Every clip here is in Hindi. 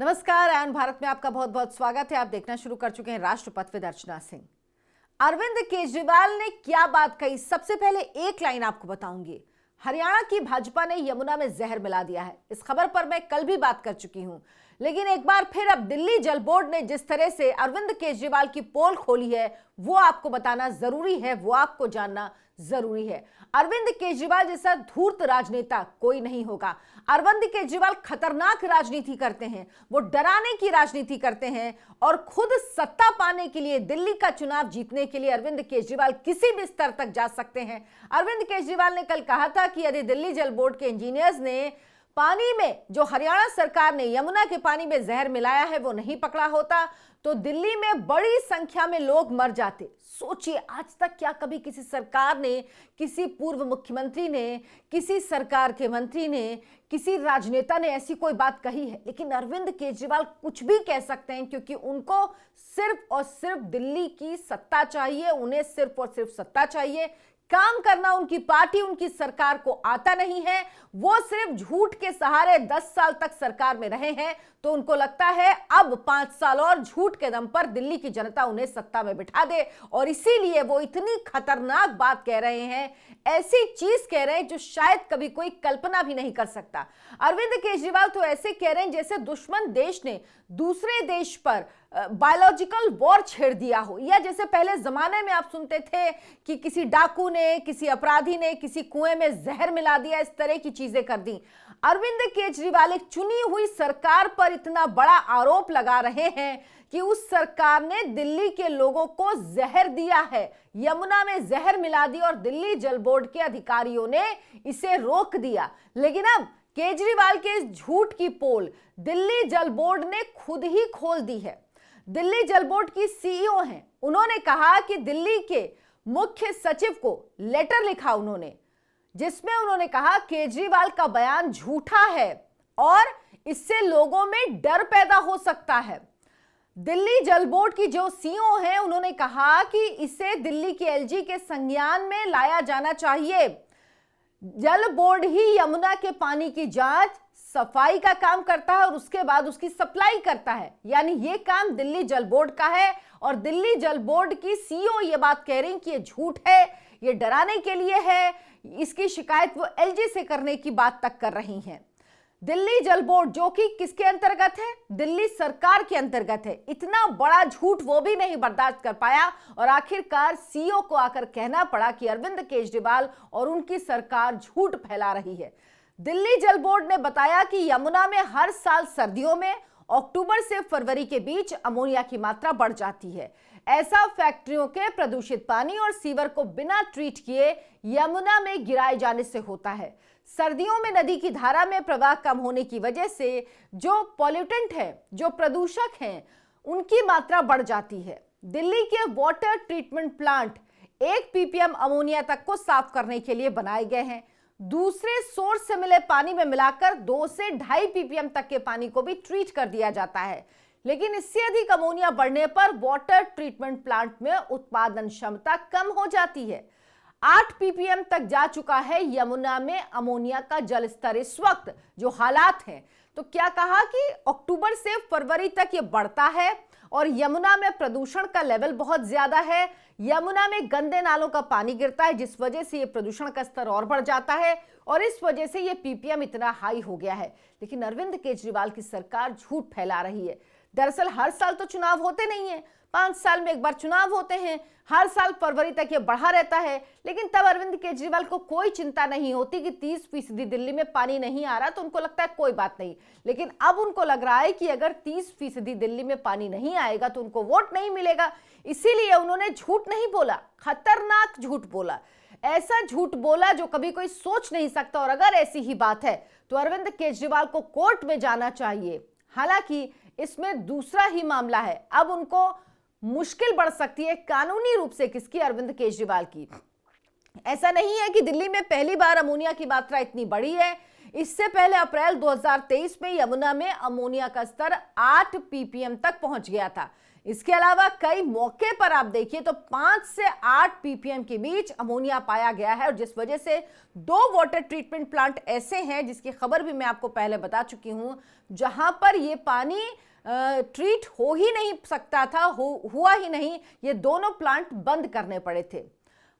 नमस्कार, आयन भारत में आपका बहुत बहुत स्वागत है। आप देखना शुरू कर चुके हैं राष्ट्रपथ विद अर्चना सिंह। अरविंद केजरीवाल ने क्या बात कही, सबसे पहले एक लाइन आपको बताऊंगी। हरियाणा की भाजपा ने यमुना में जहर मिला दिया है। इस खबर पर मैं कल भी बात कर चुकी हूं, लेकिन एक बार फिर अब दिल्ली जल बोर्ड ने जिस तरह से अरविंद केजरीवाल की पोल खोली है वो आपको बताना जरूरी है, वो आपको जानना जरूरी है। अरविंद केजरीवाल जैसा धूर्त राजनेता कोई नहीं होगा। अरविंद केजरीवाल खतरनाक राजनीति करते हैं, वो डराने की राजनीति करते हैं और खुद सत्ता पाने के लिए, दिल्ली का चुनाव जीतने के लिए अरविंद केजरीवाल किसी भी स्तर तक जा सकते हैं। अरविंद केजरीवाल ने कल कहा था कि यदि दिल्ली जल बोर्ड के इंजीनियर्स ने पानी में, जो हरियाणा सरकार ने यमुना के पानी में जहर मिलाया है, वो नहीं पकड़ा होता तो दिल्ली में बड़ी संख्या में लोग मर जाते। सोचिए, आज तक क्या कभी किसी सरकार ने, किसी पूर्व मुख्यमंत्री ने, किसी सरकार के मंत्री ने, किसी राजनेता ने ऐसी कोई बात कही है? लेकिन अरविंद केजरीवाल कुछ भी कह सकते हैं क्योंकि उनको सिर्फ और सिर्फ दिल्ली की सत्ता चाहिए। उन्हें सिर्फ और सिर्फ सत्ता चाहिए। काम करना उनकी पार्टी, उनकी सरकार को आता नहीं है। वो सिर्फ झूठ के सहारे 10 साल तक सरकार में रहे हैं, तो उनको लगता है अब 5 साल और झूठ के दम पर दिल्ली की जनता उन्हें सत्ता में बिठा दे, और इसीलिए वो इतनी खतरनाक बात कह रहे हैं, ऐसी चीज कह रहे हैं जो शायद कभी कोई कल्पना भी नहीं कर सकता। अरविंद केजरीवाल तो ऐसे कह रहे हैं जैसे दुश्मन देश ने दूसरे देश पर बायोलॉजिकल वॉर छेड़ दिया हो, या जैसे पहले जमाने में आप सुनते थे कि किसी डाकू ने, किसी अपराधी ने किसी कुएं में जहर मिला दिया, इस तरह की चीजें कर दी। अरविंद केजरीवाल एक चुनी हुई सरकार पर इतना बड़ा आरोप लगा रहे हैं कि उस सरकार ने दिल्ली के लोगों को जहर दिया है, यमुना में जहर मिला दी और दिल्ली जल बोर्ड के अधिकारियों ने इसे रोक दिया। लेकिन अब केजरीवाल के इस झूठ की पोल दिल्ली जल बोर्ड ने खुद ही खोल दी है। दिल्ली जल बोर्ड की सीईओ हैं, उन्होंने कहा कि दिल्ली के मुख्य सचिव को लेटर लिखा उन्होंने, जिसमें उन्होंने कहा केजरीवाल का बयान झूठा है और इससे लोगों में डर पैदा हो सकता है। दिल्ली जल बोर्ड की जो सीईओ हैं, उन्होंने कहा कि इसे दिल्ली के एलजी के संज्ञान में लाया जाना चाहिए। जल बोर्ड ही यमुना के पानी की जांच, सफाई का काम करता है और उसके बाद उसकी सप्लाई करता है, यानी ये काम दिल्ली जल बोर्ड का है। और दिल्ली जल बोर्ड की सीईओ ये बात कह रही कि ये झूठ है, ये डराने के लिए है। इसकी शिकायत वो एलजी से करने की बात तक कर रही हैं। दिल्ली जल बोर्ड जो कि किसके अंतर्गत है? दिल्ली सरकार के अंतर्गत है। इतना बड़ा झूठ वो भी नहीं बर्दाश्त कर पाया और आखिरकार सीईओ को आकर कहना पड़ा कि अरविंद केजरीवाल और उनकी सरकार झूठ फैला रही है। दिल्ली जल बोर्ड ने बताया कि यमुना में हर साल सर्दियों में अक्टूबर से फरवरी के बीच अमोनिया की मात्रा बढ़ जाती है। ऐसा फैक्ट्रियों के प्रदूषित पानी और सीवर को बिना ट्रीट किए यमुना में गिराए जाने से होता है। सर्दियों में नदी की धारा में प्रवाह कम होने की वजह से जो पॉल्यूटेंट है, जो प्रदूषक हैं, उनकी मात्रा बढ़ जाती है। दिल्ली के water treatment plant 1 ppm ammonia तक को साफ करने के लिए बनाए गए हैं। दूसरे सोर्स से मिले पानी में मिलाकर 2 से 2.5 ppm तक के पानी को भी ट्रीट कर दिया जाता है। लेकिन इससे अधिक अमोनिया बढ़ने पर वाटर ट्रीटमेंट प्लांट में उत्पादन क्षमता कम हो जाती है। 8 ppm तक जा चुका है यमुना में अमोनिया का जल स्तर इस वक्त, जो हालात हैं। तो क्या कहा कि अक्टूबर से फरवरी तक ये बढ़ता है और यमुना में प्रदूषण का लेवल बहुत ज्यादा है। यमुना में गंदे नालों का पानी गिरता है, जिस वजह से ये प्रदूषण का स्तर और बढ़ जाता है और इस वजह से ये पीपीएम इतना हाई हो गया है। लेकिन अरविंद केजरीवाल की सरकार झूठ फैला रही है। दरअसल हर साल तो चुनाव होते नहीं है, 5 साल में एक बार चुनाव होते हैं, हर साल फरवरी तक ये बढ़ा रहता है। लेकिन तब अरविंद केजरीवाल को कोई चिंता नहीं होती कि 30% दिल्ली में पानी नहीं आ रहा, तो उनको लगता है कोई बात नहीं। लेकिन अब उनको लग रहा है कि अगर 30% दिल्ली में पानी नहीं आएगा तो उनको वोट नहीं मिलेगा। इसीलिए उन्होंने झूठ नहीं बोला, खतरनाक झूठ बोला, ऐसा झूठ बोला जो कभी कोई सोच नहीं सकता। और अगर ऐसी ही बात है तो अरविंद केजरीवाल को कोर्ट में जाना चाहिए। हालांकि इसमें दूसरा ही मामला है, अब उनको मुश्किल बढ़ सकती है कानूनी रूप से। किसकी? अरविंद केजरीवाल की। ऐसा नहीं है कि दिल्ली में पहली बार अमोनिया की मात्रा इतनी बड़ी है, इससे पहले अप्रैल 2023 में यमुना में अमोनिया का स्तर 8 ppm तक पहुंच गया था। इसके अलावा कई मौके पर आप देखिए तो 5 से 8 ppm के बीच अमोनिया पाया गया है, और जिस वजह से 2 वाटर ट्रीटमेंट प्लांट ऐसे हैं जिसकी खबर भी मैं आपको पहले बता चुकी हूं, जहां पर ये पानी ट्रीट हो ही नहीं सकता था, हुआ ही नहीं, ये दोनों प्लांट बंद करने पड़े थे।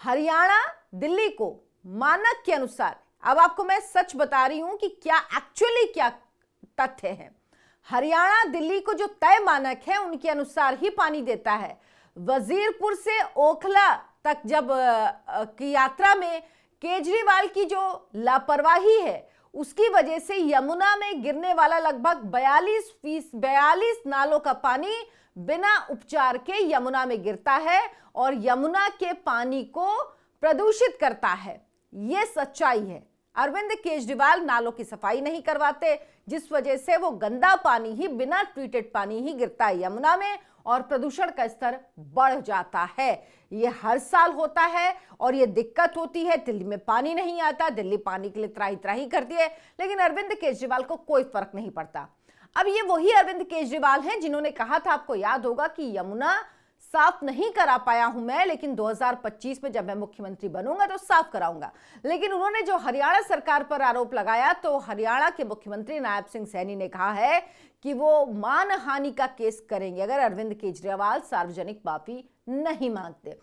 हरियाणा दिल्ली को मानक के अनुसार, अब आपको मैं सच बता रही हूं कि क्या तथ्य है। हरियाणा दिल्ली को जो तय मानक है उनके अनुसार ही पानी देता है। वजीरपुर से ओखला तक जब की यात्रा में केजरीवाल की जो लापरवाही है उसकी वजह से यमुना में गिरने वाला लगभग 42 नालों का पानी बिना उपचार के यमुना में गिरता है और यमुना के पानी को प्रदूषित करता है। यह सच्चाई है। अरविंद केजरीवाल नालों की सफाई नहीं करवाते, जिस वजह से वो गंदा पानी ही, बिना ट्रीटेड पानी ही गिरता है यमुना में और प्रदूषण का स्तर बढ़ जाता है। ये हर साल होता है और ये दिक्कत होती है। दिल्ली में पानी नहीं आता, दिल्ली पानी के लिए त्राही त्राही करती है, लेकिन अरविंद केजरीवाल को कोई फर्क नहीं पड़ता। अब ये वही अरविंद केजरीवाल हैं जिन्होंने कहा था, आपको याद होगा, कि यमुना साफ नहीं करा पाया हूं मैं, लेकिन 2025 में जब मैं मुख्यमंत्री बनूंगा तो साफ कराऊंगा। लेकिन उन्होंने जो हरियाणा सरकार पर आरोप लगाया, तो हरियाणा के मुख्यमंत्री नायब सिंह सैनी ने कहा है कि वो मानहानि का केस करेंगे अगर अरविंद केजरीवाल सार्वजनिक माफी नहीं मांगते।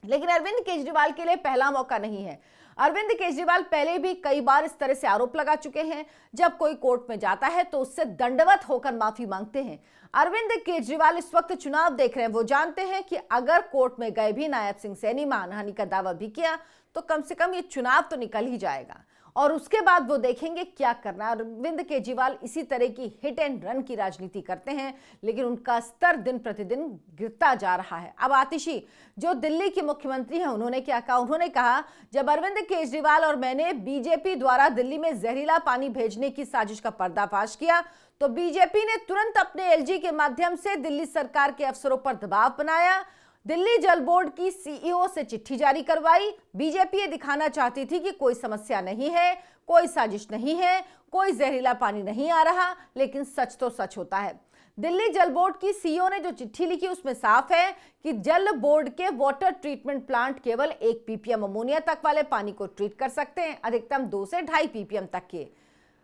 लेकिन अरविंद केजरीवाल के लिए पहला मौका नहीं है। अरविंद केजरीवाल पहले भी कई बार इस तरह से आरोप लगा चुके हैं। जब कोई कोर्ट में जाता है तो उससे दंडवत होकर माफी मांगते हैं। अरविंद केजरीवाल इस वक्त चुनाव देख रहे हैं। वो जानते हैं कि अगर कोर्ट में गए भी नायब सिंह सैनी मानहानि का दावा भी किया तो कम से कम ये चुनाव तो निकल ही जाएगा, और उसके बाद वो देखेंगे क्या करना। अरविंद केजरीवाल इसी तरह की हिट एंड रन की राजनीति करते हैं, लेकिन उनका स्तर दिन प्रतिदिन गिरता जा रहा है। अब आतिशी जो दिल्ली के मुख्यमंत्री हैं, उन्होंने क्या कहा? उन्होंने कहा, जब अरविंद केजरीवाल और मैंने बीजेपी द्वारा दिल्ली में जहरीला पानी भेजने की साजिश का पर्दाफाश किया तो बीजेपी ने तुरंत अपने एलजी के माध्यम से दिल्ली सरकार के अफसरों पर दबाव बनाया। दिल्ली जल बोर्ड की सीईओ से चिट्ठी जारी करवाई। बीजेपी ये दिखाना चाहती थी कि कोई समस्या नहीं है, कोई साजिश नहीं है, कोई जहरीला पानी नहीं आ रहा, लेकिन सच तो सच होता है। दिल्ली जल बोर्ड की सीईओ ने जो चिट्ठी लिखी उसमें साफ है कि जल बोर्ड के वाटर ट्रीटमेंट प्लांट केवल 1 ppm अमोनिया तक वाले पानी को ट्रीट कर सकते हैं। अधिकतम 2 से 2.5 ppm तक के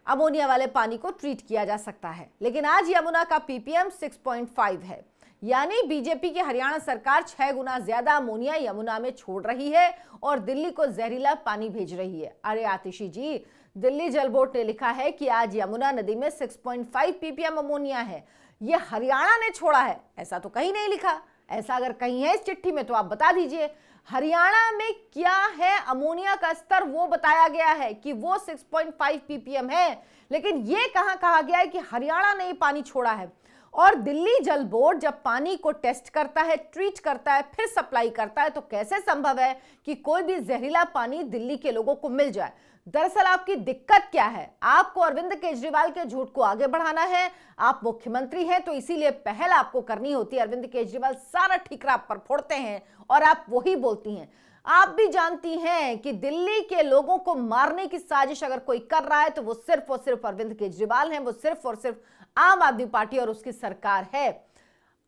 अमोनिया वाले पानी को ट्रीट किया जा सकता है। लेकिन आज यमुना का ppm 6.5 है, यानी बीजेपी की हरियाणा सरकार 6 गुना ज्यादा अमोनिया यमुना में छोड़ रही है और दिल्ली को जहरीला पानी भेज रही है। अरे आतिशी जी, दिल्ली जल बोर्ड ने लिखा है कि आज यमुना नदी में 6.5 ppm अमोनिया है। यह हरियाणा ने छोड़ा है, ऐसा तो कहीं नहीं लिखा। ऐसा अगर कहीं है इस चिट्ठी में तो आप बता दीजिए। हरियाणा में क्या है अमोनिया का स्तर, वो बताया गया है कि वो 6.5 ppm है, लेकिन ये कहां कहा गया है कि हरियाणा ने पानी छोड़ा है। और दिल्ली जल बोर्ड जब पानी को टेस्ट करता है, ट्रीट करता है, फिर सप्लाई करता है, तो कैसे संभव है कि कोई भी जहरीला पानी दिल्ली के लोगों को मिल जाए? दरअसल आपकी दिक्कत क्या है? आपको अरविंद केजरीवाल के झूठ को आगे बढ़ाना है। आप मुख्यमंत्री हैं तो इसीलिए पहल आपको करनी होती है। अरविंद केजरीवाल सारा ठीकरा आप पर फोड़ते हैं और आप वही बोलती हैं। आप भी जानती हैं कि दिल्ली के लोगों को मारने की साजिश अगर कोई कर रहा है तो वो सिर्फ और सिर्फ अरविंद केजरीवाल हैं, वो सिर्फ और सिर्फ आम आदमी पार्टी और उसकी सरकार है।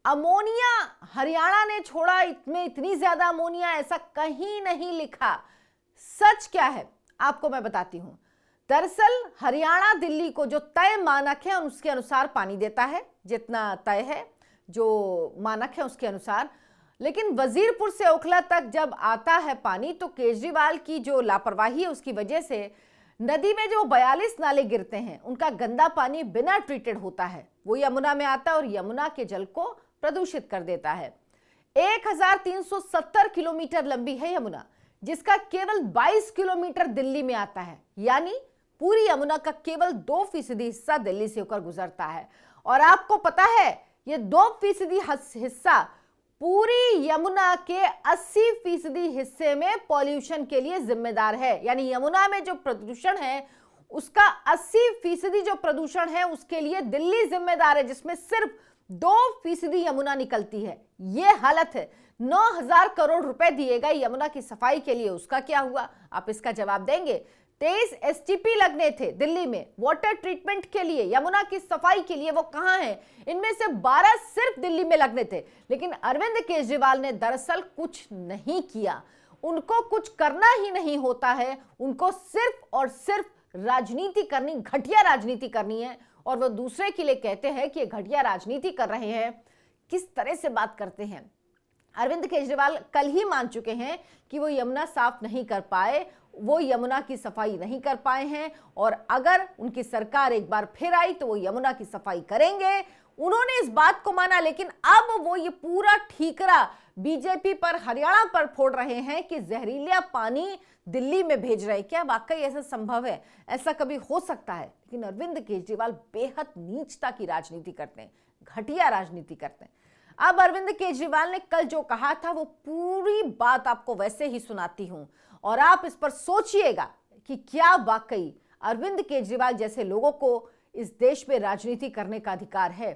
अमोनिया हरियाणा ने छोड़ा, इसमें इतनी ज्यादा अमोनिया ऐसा कहीं नहीं लिखा। सच क्या है आपको मैं बताती हूं। दरअसल हरियाणा दिल्ली को जो तय मानक है उसके अनुसार पानी देता है, जितना तय है जो मानक है उसके अनुसार। लेकिन वजीरपुर से ओखला तक जब आता है पानी तो केजरीवाल की जो लापरवाही है उसकी वजह से नदी में जो 42 नाले गिरते हैं उनका गंदा पानी बिना ट्रीटेड होता है, वो यमुना में आता है और यमुना के जल को प्रदूषित कर देता है। 1370 किलोमीटर लंबी है यमुना, जिसका केवल 22 किलोमीटर दिल्ली में आता है, यानी पूरी यमुना का केवल 2% हिस्सा दिल्ली से होकर गुजरता है। और आपको पता है ये 2% हिस्सा पूरी यमुना के 80% हिस्से में पॉल्यूशन के लिए जिम्मेदार है। यानी यमुना में जो प्रदूषण है उसका 80% जो प्रदूषण है उसके लिए दिल्ली जिम्मेदार है, जिसमें सिर्फ 2% यमुना निकलती है। ये हालत है। 9,000 करोड़ रुपए दिए गए यमुना की सफाई के लिए, उसका क्या हुआ? आप इसका जवाब देंगे? 23 एसटीपी लगने थे दिल्ली में वाटर ट्रीटमेंट के लिए, यमुना की सफाई के लिए। वो कहां हैं? इनमें से 12 सिर्फ दिल्ली में लगने थे। लेकिन अरविंद केजरीवाल ने दरअसल कुछ नहीं किया। उनको कुछ करना ही नहीं होता है, उनको सिर्फ और सिर्फ राजनीति करनी, घटिया राजनीति करनी है। और वो दूसरे के लिए कहते हैं कि ये घटिया राजनीति कर रहे हैं। किस तरह से बात करते हैं। अरविंद केजरीवाल कल ही मान चुके हैं कि वो यमुना साफ नहीं कर पाए, वो यमुना की सफाई नहीं कर पाए हैं, और अगर उनकी सरकार एक बार फिर आई तो वो यमुना की सफाई करेंगे। उन्होंने इस बात को माना, लेकिन अब वो ये पूरा ठीकरा बीजेपी पर, हरियाणा पर फोड़ रहे हैं कि जहरीला पानी दिल्ली में भेज रहे। क्या वाकई ऐसा संभव है? ऐसा कभी हो सकता है? लेकिन अरविंद केजरीवाल बेहद नीचता की राजनीति करते हैं, घटिया राजनीति करते हैं। अब अरविंद केजरीवाल ने कल जो कहा था वो पूरी बात आपको वैसे ही सुनाती हूं, और आप इस पर सोचिएगा कि क्या वाकई अरविंद केजरीवाल जैसे लोगों को इस देश में राजनीति करने का अधिकार है।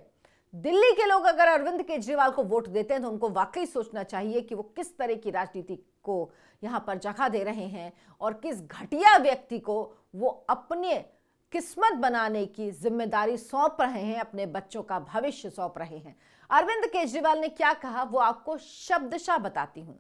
दिल्ली के लोग अगर अरविंद केजरीवाल को वोट देते हैं तो उनको वाकई सोचना चाहिए कि वो किस तरह की राजनीति को यहां पर जगह दे रहे हैं, और किस घटिया व्यक्ति को वो अपने किस्मत बनाने की जिम्मेदारी सौंप रहे हैं, अपने बच्चों का भविष्य सौंप रहे हैं। अरविंद केजरीवाल ने क्या कहा वो आपको शब्दशः बताती हूं।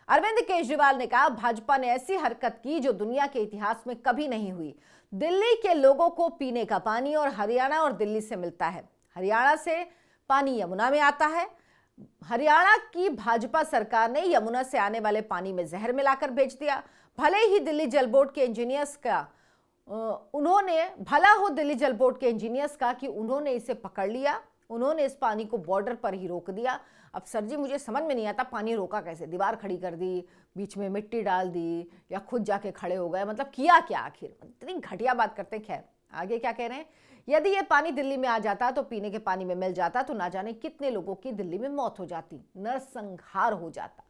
अरविंद केजरीवाल ने कहा, भाजपा ने ऐसी हरकत की जो दुनिया के इतिहास में कभी नहीं हुई। दिल्ली के लोगों को पीने का पानी और हरियाणा और दिल्ली से मिलता है। हरियाणा से पानी यमुना में आता है। हरियाणा की भाजपा सरकार ने यमुना से आने वाले पानी में जहर मिलाकर भेज दिया। भले ही दिल्ली जल बोर्ड के इंजीनियर्स का भला हो दिल्ली जल बोर्ड के इंजीनियर्स का कि उन्होंने इसे पकड़ लिया, उन्होंने इस पानी को बॉर्डर पर ही रोक दिया। अब सर जी मुझे समझ में नहीं आता, पानी रोका कैसे? दीवार खड़ी कर दी, बीच में मिट्टी डाल दी, या खुद जाके खड़े हो गए? मतलब किया क्या आखिर? इतनी घटिया बात करते हैं। खैर आगे क्या कह रहे हैं, यदि ये पानी दिल्ली में आ जाता तो पीने के पानी में मिल जाता तो ना जाने कितने लोगों की दिल्ली में मौत हो जाती, नरसंहार हो जाता।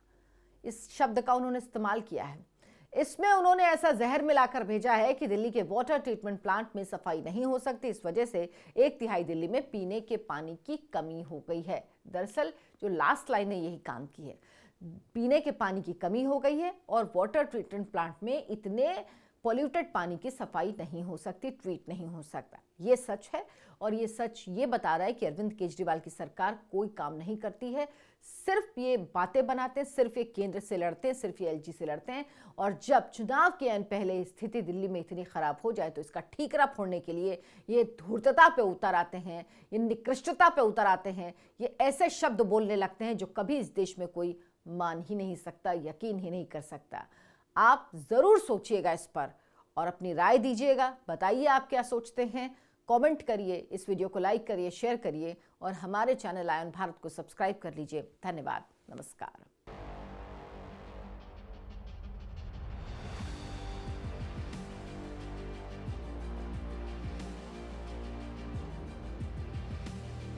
इस शब्द का उन्होंने इस्तेमाल किया है। इसमें उन्होंने ऐसा जहर मिलाकर भेजा है कि दिल्ली के वाटर ट्रीटमेंट प्लांट में सफाई नहीं हो सकती। इस वजह से 1/3 दिल्ली में पीने के पानी की कमी हो गई है। दरअसल जो लास्ट लाइन है यही काम की है, पीने के पानी की कमी हो गई है, और वाटर ट्रीटमेंट प्लांट में इतने पॉल्यूटेड पानी की सफाई नहीं हो सकती, ट्रीट नहीं हो सकता। ये सच है, और ये सच ये बता रहा है कि अरविंद केजरीवाल की सरकार कोई काम नहीं करती है, सिर्फ ये बातें बनाते हैं, सिर्फ ये केंद्र से लड़ते हैं, सिर्फ ये एलजी से लड़ते हैं। और जब चुनाव के आने पहले स्थिति दिल्ली में इतनी खराब हो जाए तो इसका ठीकरा फोड़ने के लिए ये धूर्तता पे उतर आते हैं, ये निकृष्टता पे उतर आते हैं, ये ऐसे शब्द बोलने लगते हैं जो कभी इस देश में कोई मान ही नहीं सकता, यकीन ही नहीं कर सकता। आप जरूर सोचिएगा इस पर और अपनी राय दीजिएगा। बताइए आप क्या सोचते हैं, कमेंट करिए, इस वीडियो को लाइक करिए, शेयर करिए, और हमारे चैनल आयन भारत को सब्सक्राइब कर लीजिए। धन्यवाद, नमस्कार।